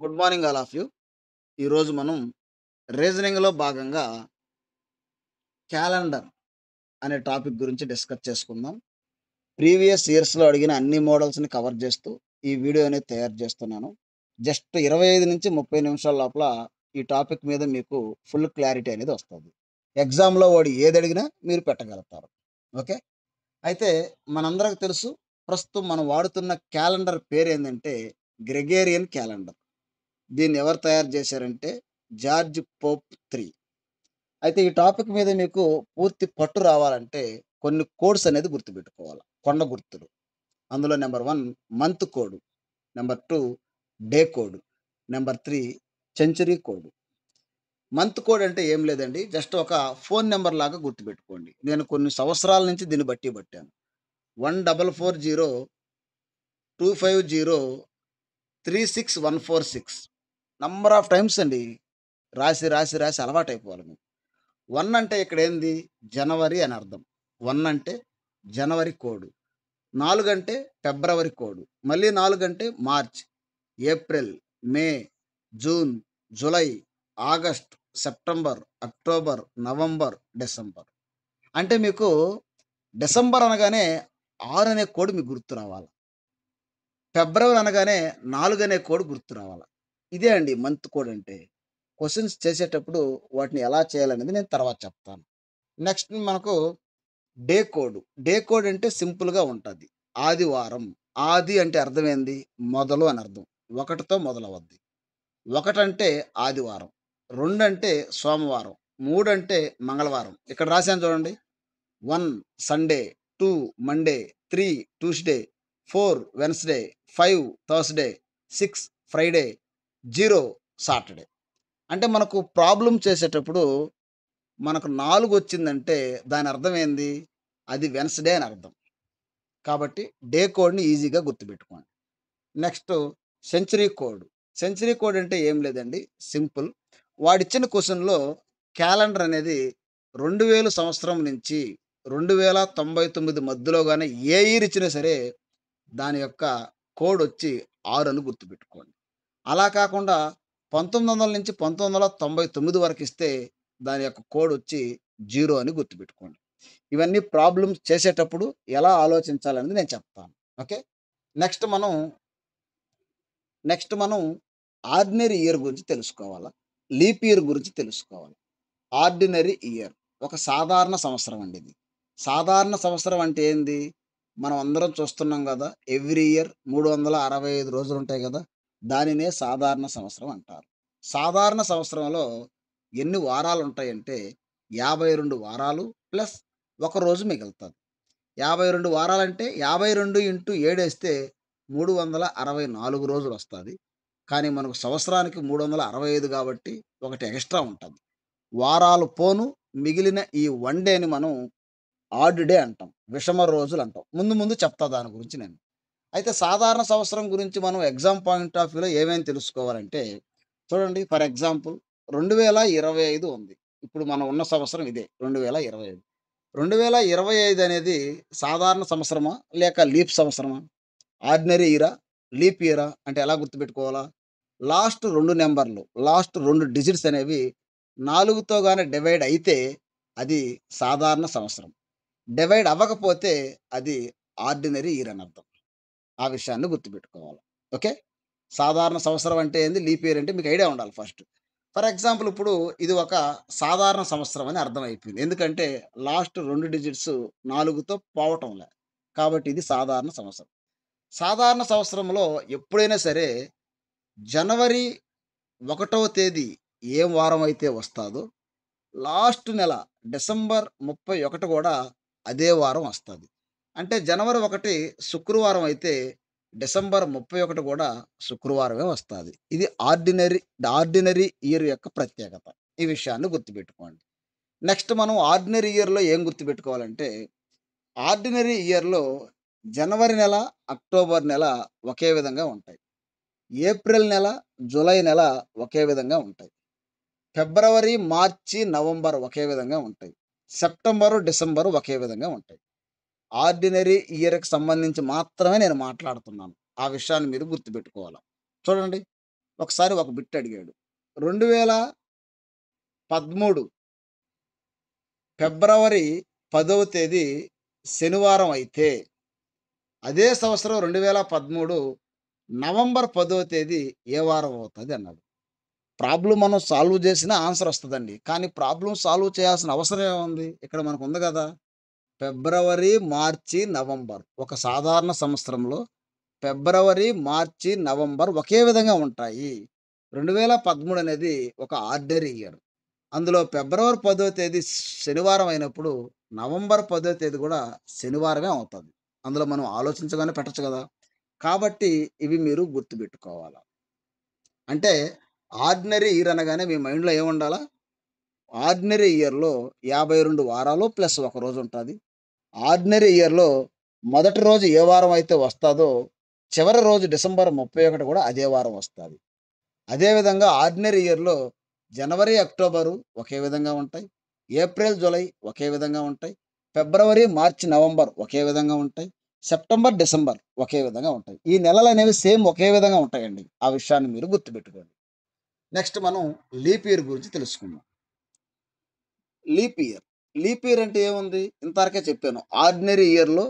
Good morning all of you. ఈరోజు మనం రీజనింగ్‌లో భాగంగా క్యాలెండర్ అనే టాపిక్ గురించి డిస్కస్ చేసుకుందాం. ప్రీవియస్ ఇయర్స్‌లో అడిగిన అన్ని మోడల్స్‌ని కవర్ చేస్తూ ఈ వీడియో అనేది తయారు చేస్తున్నాను. జస్ట్ 25-30 నిమిషాల లోపల ఈ టాపిక్ మీద మీకు ఫుల్ క్లారిటీ అనేది వస్తది. ఎగ్జామ్‌లో వాడు ఏదడిగినా మీరు పెట్టగలుగుతారు. ఓకే. అయితే మనందరికి తెలుసు, ప్రస్తుతం మనం వాడుతున్న క్యాలెండర్ పేరేందంటే గ్రెగేరియన్ క్యాలెండర్. దీన్ని ఎవరు తయారు చేశారంటే జార్జ్ పోప్ 3. అయితే ఈ టాపిక్ మీద మీకు పూర్తి పట్టు రావాలంటే కొన్ని కోడ్స్ అనేది గుర్తుపెట్టుకోవాలి. కొండ గుర్తులు. అందులో number 1 month code, number 2 day code, number 3 century code. Month code అంటే ఏం లేదండి. జస్ట్ ఒక ఫోన్ నంబర్ లాగా గుర్తుపెట్టుకోండి. నేను కొన్ని సంవత్సరాల నుంచి దీన్ని బట్టి పట్టాను. 1440 250 36146 నంబర్ ఆఫ్ టైమ్స్ అండి. రాసి, రాసి, రాసి అలవాటైపోవాలి మీకు. 1 అంటే ఇక్కడేంది జనవరి అని అర్థం. 1 అంటే జనవరి కోడ్. 4 అంటే ఫిబ్రవరి కోడ్. మళ్ళీ 4 అంటే March, April, May, June, July, August, September, October, November, December. అంటే మీకు డిసెంబర్ అనగానే 6 అనే కోడ్ మీకు గుర్తు రావాలి. ఫిబ్రవరి అనగానే 4 అనే కోడ్ గుర్తు రావాలి. ఇదే అండి మంత్ కోడ్ అంటే. క్వెషన్స్ చేసేటప్పుడు వాటిని ఎలా చేయాలనేది నేను తర్వాత చెప్తాను. నెక్స్ట్ మనకు డే కోడ్. డే కోడ్ అంటే సింపుల్‌గా ఉంటది. ఆదివారం. ఆది అంటే అర్థమేంది? మొదలు అని అర్థం. 1తో మొదలవద్ది. 1 అంటే ఆదివారం. 2 అంటే సోమవారం. 3 అంటే మంగళవారం. ఇక్కడ రాసాను చూడండి. 1 Sunday, 2 Monday, 3 Tuesday, 4 Wednesday, 5 Thursday, 6 Friday, 0 Saturday. అంటే మనకు ప్రాబ్లమ్ చేసేటప్పుడు మనకు 4 వచ్చిందంటే దాని అర్థం ఏంది? అది వెడ్నెస్‌డే అని అర్థం. కాబట్టి డే కోడ్‌ని ఈజీగా గుర్తుపెట్టుకోండి. Next century code. Century code అంటే ఏం లేదండి. సింపుల్. వాడిచ్చిన క్వెషన్‌లో క్యాలెండర్ అనేది 2000 సంవత్సరం నుంచి 2099 మధ్యలో గాని ఏ ఇయర్ ఇచ్చినా సరే దాని యొక్క కోడొచ్చి 6 అని గుర్తుపెట్టుకోండి. అలా కాకుండా 1900 నుంచి 1999 వరకు ఇస్తే దాని యొక్క కోడొచ్చి 0 అని గుర్తుపెట్టుకోండి. ఇవన్నీ ప్రాబ్లమ్స్ చేసేటప్పుడు ఎలా ఆలోచించాలనేది నేను చెప్తాను. ఓకే. నెక్స్ట్ మనం నెక్స్ట్ మనం ఆర్డినరీ ఇయర్ గురించి తెలుసుకోవాలా? లీప్ ఇయర్ గురించి తెలుసుకోవాలి. ఆర్డినరీ ఇయర్ ఒక సాధారణ సంవత్సరం అండి ఇది. సాధారణ సంవత్సరం అంటే ఏంది? మనం అందరం చూస్తున్నాం గదా! ఎవ్రీ ఇయర్ 365 రోజులుంటాయి గదా! దానినే సాధారణ సంవత్సరం అంటారు. సాధారణ సంవత్సరంలో ఎన్ని వారాలుంటాయంటే 52 వారాలు ప్లస్ ఒక రోజు మిగులుతది. 52 వారాలంటే 52 ఇంటూ 7 ఏస్తే 364 రోజులొస్తది. కానీ మనకు సంవత్సరానికి 365 గాబట్టి ఒకటి ఎక్స్‌ట్రా ఉంటది. వారాలు పోను మిగిలిన ఈ వన్ డేని మనం ఆడ్ డే అంటాం. విషమ రోజులంటాం. ముందు ముందు చెప్తా దాని గురించి నేను. అయితే సాధారణ సంవత్సరం గురించి మనం ఎగ్జామ్ పాయింట్ ఆఫ్ వ్యూలో ఏమేమి తెలుసుకోవాలంటే, చూడండి ఫర్ ఎగ్జాంపుల్ 2025 ఉంది. ఇప్పుడు మనం ఉన్న సంవత్సరం ఇదే 2025. 2025 అనేది సాధారణ సంవత్సరమా? లేక లీప్ సంవత్సరమా? ఆర్డినరీ ఇయరా? లీప్ ఇయరా? అంటే ఎలా గుర్తుపెట్టుకోవాలా? లాస్ట్ 2 నంబర్‌లు, లాస్ట్ 2 డిజిట్స్ అనేవి 4తో గాని డివైడ్ అయితే అది సాధారణ సంవత్సరం. డివైడ్ అవ్వకపోతే అది ఆర్డినరీ ఇయర్ అని అర్థం. ఆ విషయాన్ని గుర్తుపెట్టుకోవాలి. ఓకే. సాధారణ సంవత్సరం అంటే ఏంది? లీప్ ఇయర్ అంటే మీకు ఐడియా ఉండాలి ఫస్ట్. ఫర్ ఎగ్జాంపుల్ ఇప్పుడు ఇది ఒక సాధారణ సంవత్సరం అని అర్థమైపోయింది. ఎందుకంటే లాస్ట్ 2 డిజిట్స్ 4తో పోవటంలే. కాబట్టి ఇది సాధారణ సంవత్సరం. సాధారణ సంవత్సరంలో ఎప్పుడైనా సరే జనవరి 1వ తేదీ ఏ వారం అయితే వస్తాదో లాస్ట్ నెల డిసెంబర్ 31 గూడా అదే వారం వస్తది. అంటే జనవరి 1 శుక్రవారం అయితే డిసెంబర్ 31 గూడా శుక్రవారమే వస్తాది. ఇది ఆర్డినరీ ఇయర్ యొక్క ప్రత్యేకత. ఈ విషయాన్ని గుర్తుపెట్టుకోండి. నెక్స్ట్ మనం ఆర్డినరీ ఇయర్‌లో ఏం గుర్తుపెట్టుకోవాలంటే, ఆర్డినరీ ఇయర్‌లో జనవరి నెల, అక్టోబర్ నెల ఒకే విధంగా ఉంటాయి. ఏప్రిల్ నెల, జులై నెల ఒకే విధంగా ఉంటాయి. ఫిబ్రవరి, మార్చి, నవంబర్ ఒకే విధంగా ఉంటాయి. సెప్టెంబరు, డిసెంబరు ఒకే విధంగా ఉంటాయి. ఆర్డినరీ ఇయర్‌కి సంబంధించి మాత్రమే నేను మాట్లాడుతున్నాను. ఆ విషయాన్ని మీరు గుర్తుపెట్టుకోవాల. చూడండి ఒకసారి ఒక బిట్ అడిగాడు. 2013 ఫిబ్రవరి 10వ తేదీ శనివారం అయితే, అదే సంవత్సరం 2013 నవంబర్ 10వ తేదీ ఏ వారం అవుతది అన్నాడు. ప్రాబ్లమ్ మనం సాల్వ్ చేసినా ఆన్సర్ వస్తదండి. కానీ ప్రాబ్లమ్ సాల్వ్ చేయాల్సిన అవసరం ఏముంది? ఇక్కడ మనకుంది గదా! ఫిబ్రవరి, మార్చి, నవంబర్ ఒక సాధారణ సంవత్సరంలో ఫిబ్రవరి, మార్చి, నవంబర్ ఒకే విధంగా ఉంటాయి. 2013 అనేది ఒక ఆర్డినరీ ఇయర్. అందులో ఫిబ్రవరి 10వ తేదీ శనివారం అయినప్పుడు, నవంబర్ 10వ తేదీ కూడా శనివారమే అవుతది. అందులో మనం ఆలోచించగానే పెట్టొచ్చు గదా! కాబట్టి ఇవి మీరు గుర్తుపెట్టుకోవాల. అంటే ఆర్డినరీ ఇయర్ అనగానే మీ మైండ్‌లో ఏముండాలా? ఆర్డినరీ ఇయర్‌లో 52 వారాలు ప్లస్ ఒక రోజు ఉంటాది. ఆర్డినరీ ఇయర్‌లో మొదటి రోజు ఏ వారం అయితే వస్తాదో, చివరి రోజు డిసెంబర్ 31 కూడా అదే వారం వస్తాది. అదేవిధంగా ఆర్డినరీ ఇయర్‌లో జనవరి, అక్టోబరు ఒకే విధంగా ఉంటాయి. ఏప్రిల్, జూలై ఒకే విధంగా ఉంటాయి. ఫిబ్రవరి, మార్చి, నవంబర్ ఒకే విధంగా ఉంటాయి. సెప్టెంబర్, డిసెంబర్ ఒకే విధంగా ఉంటాయి. ఈ నెలలనేవి సేమ్ ఒకే విధంగా ఉంటాయండి. ఆ విషయాన్ని మీరు గుర్తుపెట్టుకోండి. నెక్స్ట్ మనం లీప్ ఇయర్ గురించి తెలుసుకుందాం. Leap year. లీప్ ఇయర్ అంటే ఏముంది? ఇంతవరకే చెప్పాను. ఆర్డినరీ ఇయర్‌లో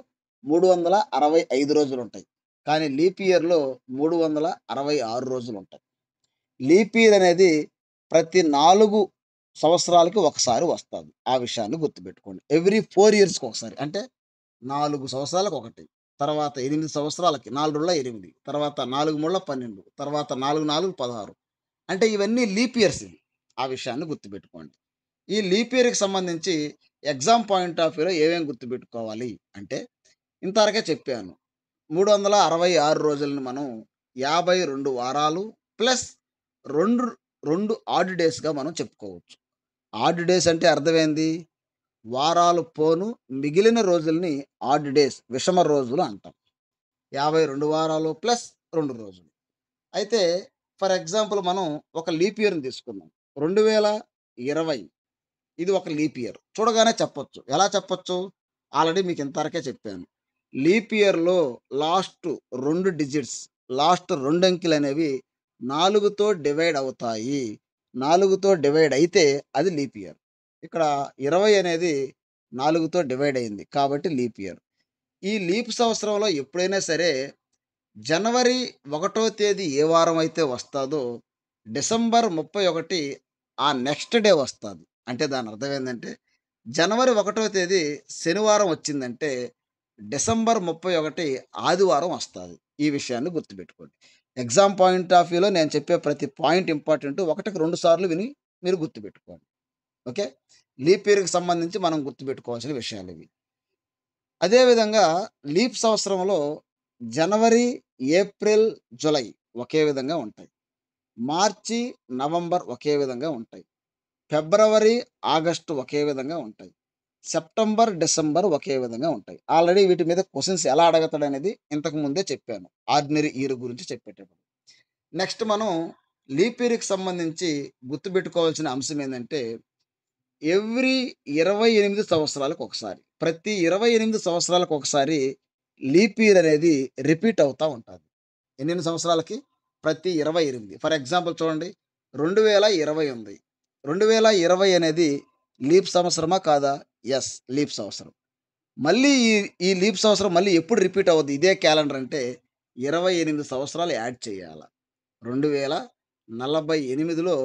365 రోజులుంటాయి. కానీ లీప్ ఇయర్‌లో 366 రోజులుంటాయి. లీప్ ఇయర్ అనేది ప్రతి 4 సంవత్సరాలకి ఒకసారి వస్తాది. ఆ విషయాన్ని గుర్తుపెట్టుకోండి. ఎవ్రీ 4 ఇయర్స్‌కి ఒకసారి. అంటే 4 సంవత్సరాలకు ఒకటి. తర్వాత 8 సంవత్సరాలకి 4 రోజుల 8. తర్వాత 4 మూళ్ల 12. తర్వాత 4, 4 16. అంటే ఇవన్నీ లీప్ ఇయర్స్ ఇవి. ఆ విషయాన్ని గుర్తుపెట్టుకోండి. ఈ లీప్ ఇయర్‌కి సంబంధించి ఎగ్జామ్ పాయింట్ ఆఫ్ వ్యూలో ఏమేమి గుర్తుపెట్టుకోవాలి అంటే, ఇంతవరకే చెప్పాను. 366 రోజులను మనం 52 వారాలు ప్లస్ 2, 2 ఆడ్ డేస్‌గా మనం చెప్పుకోవచ్చు. ఆడ్ డేస్ అంటే అర్థమేంది? వారాలు పోను మిగిలిన రోజుల్ని ఆడ్ డేస్ విషమ రోజులు అంటాం. 52 వారాలు ప్లస్ 2 రోజులు. అయితే ఫర్ ఎగ్జాంపుల్ మనం ఒక లీప్ ఇయర్‌ని తీసుకుందాం. 2020 ఇది ఒక లీప్ ఇయర్. చూడగానే చెప్పొచ్చు. ఎలా చెప్పొచ్చు? ఆల్రెడీ మీకు ఇంతవరకే చెప్పాను. లీప్ ఇయర్‌లో లాస్ట్ 2 డిజిట్స్, లాస్ట్ 2 అంకెలనేవి 4తో డివైడ్ అవుతాయి. 4తో డివైడ్ అయితే అది లీప్ ఇయర్. ఇక్కడ 20 అనేది 4తో డివైడ్ అయింది. కాబట్టి లీప్ ఇయర్. ఈ లీప్ సంవత్సరంలో ఎప్పుడైనా సరే జనవరి 1 తేదీ ఏ వారం అయితే వస్తాదో, డిసెంబర్ 31 ఆ నెక్స్ట్ డే వస్తాది. అంటే దాని అర్థం ఏందంటే, జనవరి 1 తేదీ శనివారం వచ్చిందంటే, డిసెంబర్ 31 ఆదివారం వస్తాది. ఈ విషయాన్ని గుర్తుపెట్టుకోండి. ఎగ్జామ్ పాయింట్ ఆఫ్ వ్యూలో నేను చెప్పే ప్రతి పాయింట్ ఇంపార్టెంటు. ఒకటికి 2 సార్లు విని మీరు గుర్తుపెట్టుకోండి. ఓకే. లీప్ ఇయర్‌కి సంబంధించి మనం గుర్తుపెట్టుకోవాల్సిన విషయాలివి. అదే విధంగా లీప్ సంవత్సరంలో జనవరి, ఏప్రిల్, జులై ఒకే విధంగా ఉంటాయి. మార్చి, నవంబర్ ఒకే విధంగా ఉంటాయి. ఫిబ్రవరి, ఆగస్టు ఒకే విధంగా ఉంటాయి. సెప్టెంబర్, డిసెంబర్ ఒకే విధంగా ఉంటాయి. ఆల్రెడీ వీటి మీద క్వెషన్స్ ఎలా అడగతాడనేది ఇంతకు ముందే చెప్పాను. ఆర్డినరీ ఇయర్ గురించి చెప్పేటప్పుడు. నెక్స్ట్ మనం లీప్ ఇయర్‌కి సంబంధించి గుర్తుపెట్టుకోవాల్సిన అంశం ఏందంటే, ఎవ్రీ 28 సంవత్సరాలకు ఒకసారి. ప్రతి 28 సంవత్సరాలకు ఒకసారి లీప్ ఇయర్ అనేది రిపీట్ అవుతా ఉంటాది. ఎన్నెన్ని సంవత్సరాలకి? ప్రతి 28. ఫర్ ఎగ్జాంపుల్ చూడండి. 2020 ఉంది. 2020 అనేది లీప్ సంవత్సరమా? కాదా? యెస్. లీప్ సంవత్సరం. మళ్ళీ ఈ లీప్ సంవత్సరం మళ్ళీ ఎప్పుడు రిపీట్ అవుద్ది ఇదే క్యాలెండర్ అంటే 28 సంవత్సరాలు యాడ్ చేయాల. 2048లో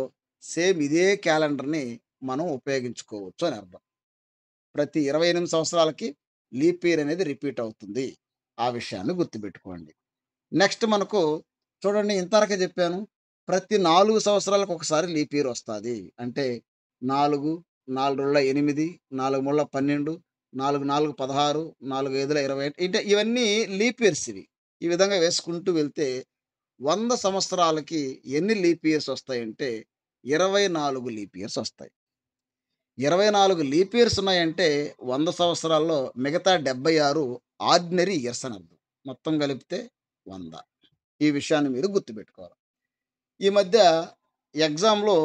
సేమ్ ఇదే క్యాలెండర్‌ని మనం ఉపయోగించుకోవచ్చు అని అర్థం. ప్రతి 28 సంవత్సరాలకి లీప్ ఇయర్ అనేది రిపీట్ అవుతుంది. ఆ విషయాన్ని గుర్తుపెట్టుకోండి. నెక్స్ట్ మనకు చూడండి ఇంతవరకే చెప్పాను. ప్రతి 4 సంవత్సరాలకు ఒకసారి లీప్ ఇయర్ వస్తాది. అంటే 4, 4 రోళ్ళ 8, 4 మూళ్ళ 12, 4, 4 16, 4, 5 20 అంటే ఇవన్నీ లీప్ ఇయర్స్ ఇవి. ఈ విధంగా వేసుకుంటూ వెళ్తే 100 సంవత్సరాలకి ఎన్ని లీప్ ఇయర్స్ వస్తాయంటే 24 లీప్ ఇయర్స్ వస్తాయి. 24 లీప్ ఇయర్స్ ఉన్నాయంటే 100 సంవత్సరాల్లో మిగతా 76 ఆర్డినరీ ఇయర్స్ అని అర్థం. మొత్తం కలిపితే 100. ఈ విషయాన్ని మీరు గుర్తుపెట్టుకోవాలి. ఈ మధ్య ఎగ్జామ్‌లో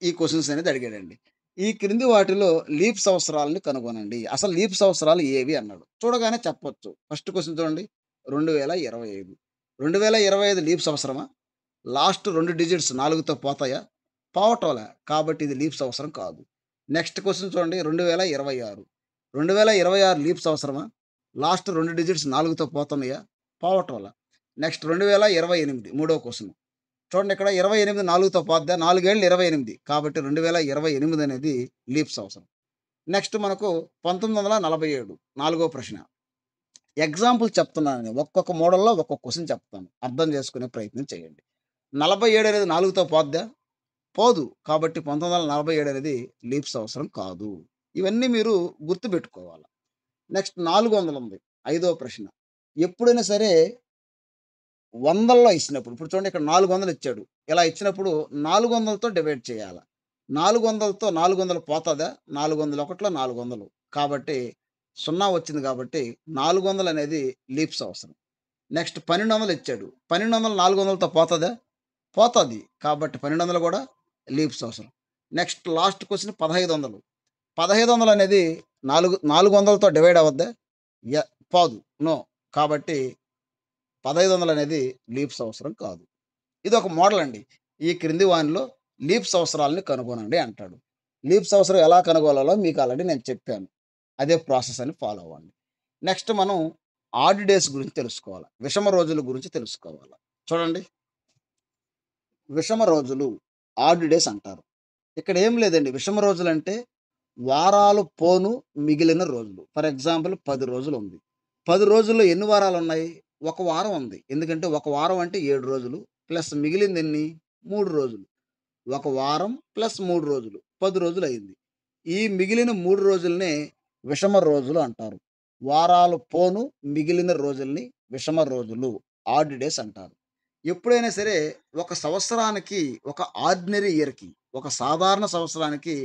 ఈ క్వెషన్స్ అనేది అడిగాడండి. ఈ క్రింది వాటిలో లీప్ సంవత్సరాలను కనుగొనండి. అసలు లీప్ సంవత్సరాలు ఏవి అన్నాడు. చూడగానే చెప్పొచ్చు. ఫస్ట్ క్వెషన్ చూడండి. 2025. 2025 లీప్ సంవత్సరమా? లాస్ట్ 2 డిజిట్స్ 4తో పోతాయా? పోవటంలే. కాబట్టి ఇది లీప్స్ అవసరం కాదు. నెక్స్ట్ క్వెషన్ చూడండి 2026. 2026 లీప్స్ అవసరమా? లాస్ట్ 2 డిజిట్స్ 4తో పోతున్నాయా? పోవటంలే. నెక్స్ట్ 2028 మూడో క్వెషన్. చూడండి ఇక్కడ 28 4తో పోద్దా? 4 ఏళ్ళు 28. కాబట్టి 2028 అనేది లీప్స్ అవసరం. నెక్స్ట్ మనకు 1947 నాలుగో ప్రశ్న. ఎగ్జాంపుల్ చెప్తున్నానండి. ఒక్కొక్క మోడల్‌లో ఒక్కొక్క క్వెషన్ చెప్తాను. అర్థం చేసుకునే ప్రయత్నం చేయండి. 47 అనేది 4తో పోద్దా? పోదు. కాబట్టి 1947 అనేది లీప్స్ అవసరం కాదు. ఇవన్నీ మీరు గుర్తుపెట్టుకోవాలి. నెక్స్ట్ 400 ఉంది. ఐదో ప్రశ్న. ఎప్పుడైనా సరే వందల్లో ఇచ్చినప్పుడు ఇప్పుడు చూడండి ఇక్కడ 400 ఇచ్చాడు. ఇలా ఇచ్చినప్పుడు 400తో డివైడ్ చేయాల. 400తో 400 పోతదా? 400 400. కాబట్టి 0 వచ్చింది కాబట్టి 400 అనేది లీప్స్ అవసరం. నెక్స్ట్ 1200 ఇచ్చాడు. 1200 400తో పోతదా? పోతది. కాబట్టి 1200 కూడా లీప్స్ అవసరం. Next last question 1500. 1500 అనేది 400తో డివైడ్ అవ్వద్దా? పోదు. నో. కాబట్టి 1500 అనేది లీప్స్ అవసరం కాదు. ఇదొక మోడల్ అండి. ఈ క్రింది వానిలో లీప్స్ అవసరాలను కనుగొనండి అంటాడు. లీప్స్ అవసరం ఎలా కనుగొనాలో మీకు ఆల్రెడీ నేను చెప్పాను. అదే ప్రాసెస్ అని ఫాలో అవ్వండి. నెక్స్ట్ మనం ఆడ్ డేస్ గురించి తెలుసుకోవాలి. విషమ రోజుల గురించి తెలుసుకోవాలి. చూడండి. విషమ రోజులు ఆడ్ డేస్ అంటారు. ఇక్కడ ఏం లేదండి. విషమ రోజులంటే వారాలు పోను మిగిలిన రోజులు. ఫర్ ఎగ్జాంపుల్ 10 రోజులు ఉంది. 10 రోజుల్లో ఎన్ని వారాలున్నాయి? ఒక వారం ఉంది. ఎందుకంటే ఒక వారం అంటే 7 రోజులు ప్లస్ మిగిలిందెన్ని? 3 రోజులు. ఒక వారం ప్లస్ 3 రోజులు 10 రోజులయింది. ఈ మిగిలిన 3 రోజులనే విషమ రోజులు అంటారు. వారాలు పోను మిగిలిన రోజుల్ని విషమ రోజులు ఆడ్ డేస్ అంటారు. ఎప్పుడైనా సరే ఒక సంవత్సరానికి ఒక ఆర్డినరీ ఇయర్‌కి ఒక సాధారణ సంవత్సరానికి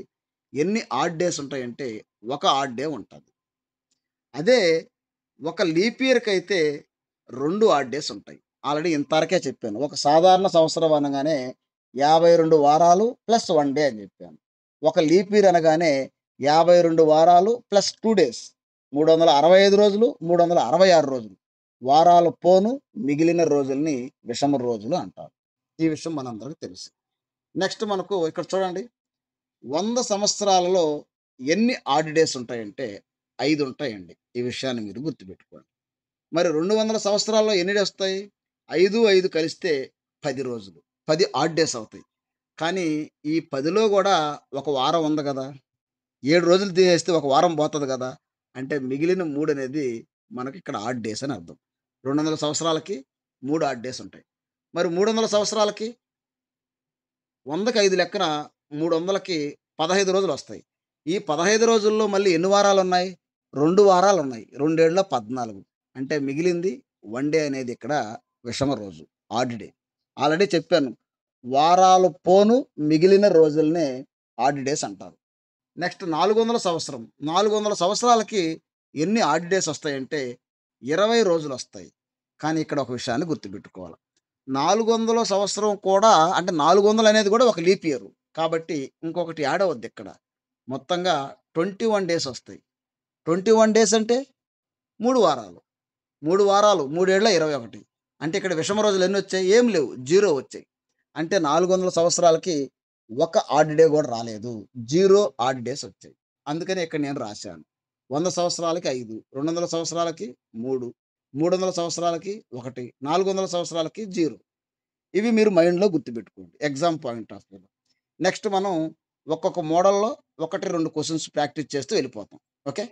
ఎన్ని ఆడ్ డేస్ ఉంటాయంటే ఒక ఆడ్ డే ఉంటది. అదే ఒక లీప్ ఇయర్‌కైతే 2 ఆడ్ డేస్ ఉంటాయి. ఆల్రెడీ ఇంతవరకే చెప్పాను. ఒక సాధారణ సంవత్సరం అనగానే 52 వారాలు ప్లస్ 1 డే అని చెప్పాను. ఒక లీప్ ఇయర్ అనగానే 52 వారాలు ప్లస్ 2 డేస్. 365 రోజులు, 366 రోజులు. వారాలు పోను మిగిలిన రోజుల్ని విషమ రోజులు అంటారు. ఈ విషయం మనందరికి తెలుసు. నెక్స్ట్ మనకు ఇక్కడ చూడండి. 100 సంవత్సరాలలో ఎన్ని ఆడ్ డేస్ ఉంటాయంటే 5 ఉంటాయండి. ఈ విషయాన్ని మీరు గుర్తుపెట్టుకోండి. మరి 200 సంవత్సరాల్లో ఎన్ని డేసొస్తాయి? 5, 5 కలిస్తే 10 రోజులు. 10 ఆడ్ డేస్ అవుతాయి. కానీ ఈ 10లో గూడా ఒక వారం ఉంది గదా! 7 రోజులు తీసేస్తే ఒక వారం పోతది గదా! అంటే మిగిలిన 3 అనేది మనకిక్కడ ఆడ్ డేస్ అని అర్థం. 200 సంవత్సరాలకి 3 ఆడ్ డేస్ ఉంటాయి. మరి 300 సంవత్సరాలకి 100కి 5 లెక్కన 300కి 15 రోజులొస్తాయి. ఈ 15 రోజుల్లో మళ్ళీ ఎన్ని వారాలున్నాయి? 2 వారాలున్నాయి. 2 ఏళ్ల 14. అంటే మిగిలింది 1 డే అనేది ఇక్కడ విషమ రోజు. Add day. ఆల్రెడీ చెప్పాను. వారాలు పోను మిగిలిన రోజులనే ఆడ్ డేస్ అంటారు. నెక్స్ట్ 400 సంవత్సరం. 400 సంవత్సరాలకి ఎన్ని ఆడ్ డేస్ వస్తాయంటే 20 రోజులొస్తాయి. కానీ ఇక్కడ ఒక విషయాన్ని గుర్తుపెట్టుకోవాలి. 400 సంవత్సరం కూడా అంటే 400 అనేది కూడా ఒక లీప్ ఇయర్. కాబట్టి ఇంకొకటి యాడ్ అవుద్దిక్కడ. మొత్తంగా 21 డేస్ వస్తాయి. 21 డేస్ అంటే 3 వారాలు. 3 వారాలు 3 ఏళ్ల 21. అంటే ఇక్కడ విషమ రోజులు ఎన్నొచ్చాయి? ఏం లేవు. 0 వచ్చాయి. అంటే 400 సంవత్సరాలకి ఒక ఆడ్ డే గూడా రాలేదు. 0 ఆడ్ డేస్ వచ్చాయి. అందుకని ఇక్కడ నేను రాశాను. 100 సంవత్సరాలకి 5, 200 సంవత్సరాలకి 3, 300 సంవత్సరాలకి 1, 400 సంవత్సరాలకి 0. ఇవి మీరు మైండ్‌లో గుర్తుపెట్టుకోండి. ఎగ్జామ్ పాయింట్ ఆఫ్ వ్యూలో. నెక్స్ట్ మనం ఒక్కొక్క మోడల్‌లో 1, 2 క్వెషన్స్ ప్రాక్టీస్ చేస్తూ వెళ్ళిపోతాం. ఓకే.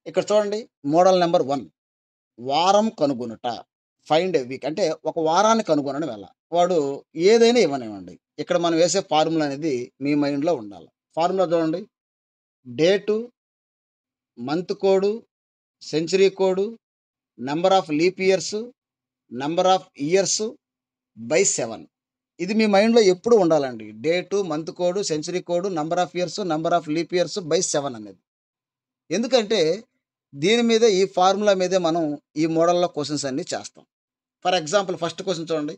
ఇక్కడ చూడండి. మోడల్ నంబర్ 1 వారం కనుగొనుట. ఫైండ్ ఎ వీక్ అంటే ఒక వారాన్ని కనుగొనడం ఎలా? వాడు ఏదైనా ఇవ్వనివ్వండి. ఇక్కడ మనం వేసే ఫార్ములా అనేది మీ మైండ్‌లో ఉండాలి. ఫార్ములా చూడండి. Date, month code, century code, number of leap years, number of years by 7. ఇది మీ మైండ్‌లో ఎప్పుడూ ఉండాలండి. Date, month code, century code, number of years, number of leap years by 7 అనేది. ఎందుకంటే దీని మీదే ఈ ఫార్ములా మీదే మనం ఈ మోడల్‌లో క్వెషన్స్ అన్నీ చేస్తాం. ఫర్ ఎగ్జాంపుల్ ఫస్ట్ క్వెషన్ చూడండి.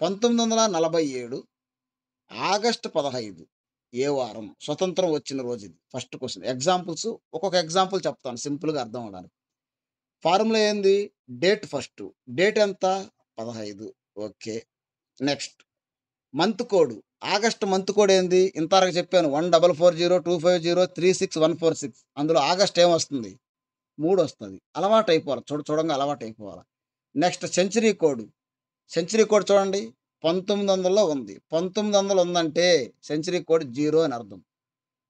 1947 ఆగస్టు 15 ఏ వారం? స్వతంత్రం వచ్చిన రోజు ఇది. First question. ఎగ్జాంపుల్స్ ఒక్కొక్క ఎగ్జాంపుల్ చెప్తాను సింపుల్‌గా అర్థం అవ్వడానికి. ఫార్ములా ఏంది? Date first. డేట్ ఎంత? 15. Okay. Next month code. August month code ఏంది? ఇంతవరకు చెప్పాను. 1440, 250, 36146 అందులో ఆగస్ట్ ఏమొస్తుంది? 3 వస్తది. అలవాటయిపోవాలి. చూడంగా అలవాటయిపోవాలి. Next century code. Century code చూడండి. 1900లో ఉంది. 1900 ఉందంటే సెంచరీ కోడ్ 0 అని అర్థం.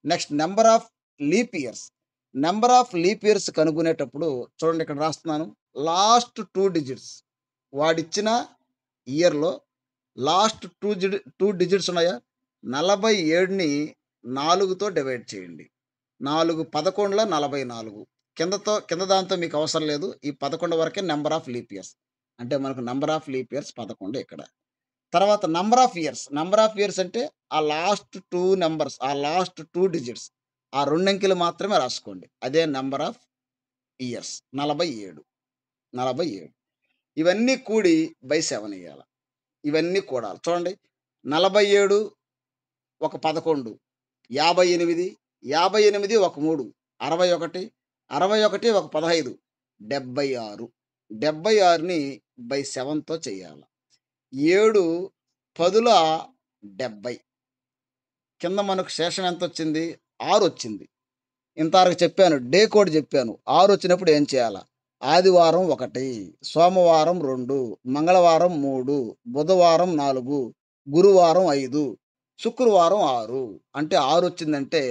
Next number of leap years. Number of leap years కనుగొనేటప్పుడు చూడండి ఇక్కడ రాస్తున్నాను. లాస్ట్ 2 డిజిట్స్ వాడిచ్చిన ఇయర్‌లో లాస్ట్ 2 డిజిట్స్ ఉన్నాయా? 47ని 4తో డివైడ్ చేయండి. 4 11ల 44. కింద దాంతో మీకు అవసరం లేదు. ఈ 11 వరకే నంబర్ ఆఫ్ లీప్ ఇయర్స్. అంటే మనకు నంబర్ ఆఫ్ లీప్ ఇయర్స్ 11 ఇక్కడ. తర్వాత number of years. Number of years అంటే ఆ లాస్ట్ 2 నంబర్స్, ఆ లాస్ట్ 2 డిజిట్స్. ఆ 2 అంకెలు మాత్రమే రాసుకోండి. అదే నంబర్ ఆఫ్ ఇయర్స్ 47. 47. ఇవన్నీ కూడి బై 7 ఎయ్యాల. ఇవన్నీ కూడాలి. చూడండి 47 ఒక 11, 58, 58 ఒక 3, 61, 61 ఒక 15, 76. 76ని బై 7తో చేయాల. 7 పదుల 70. కింద మనకు శేషం ఎంతొచ్చింది? 6 వచ్చింది. ఇంతవరకు చెప్పాను. డే కోడ్ చెప్పాను. 6 వచ్చినప్పుడు ఏం చేయాల? ఆదివారం 1, సోమవారం 2, మంగళవారం 3, బుధవారం 4, గురువారం 5, శుక్రవారం 6. అంటే 6 వచ్చిందంటే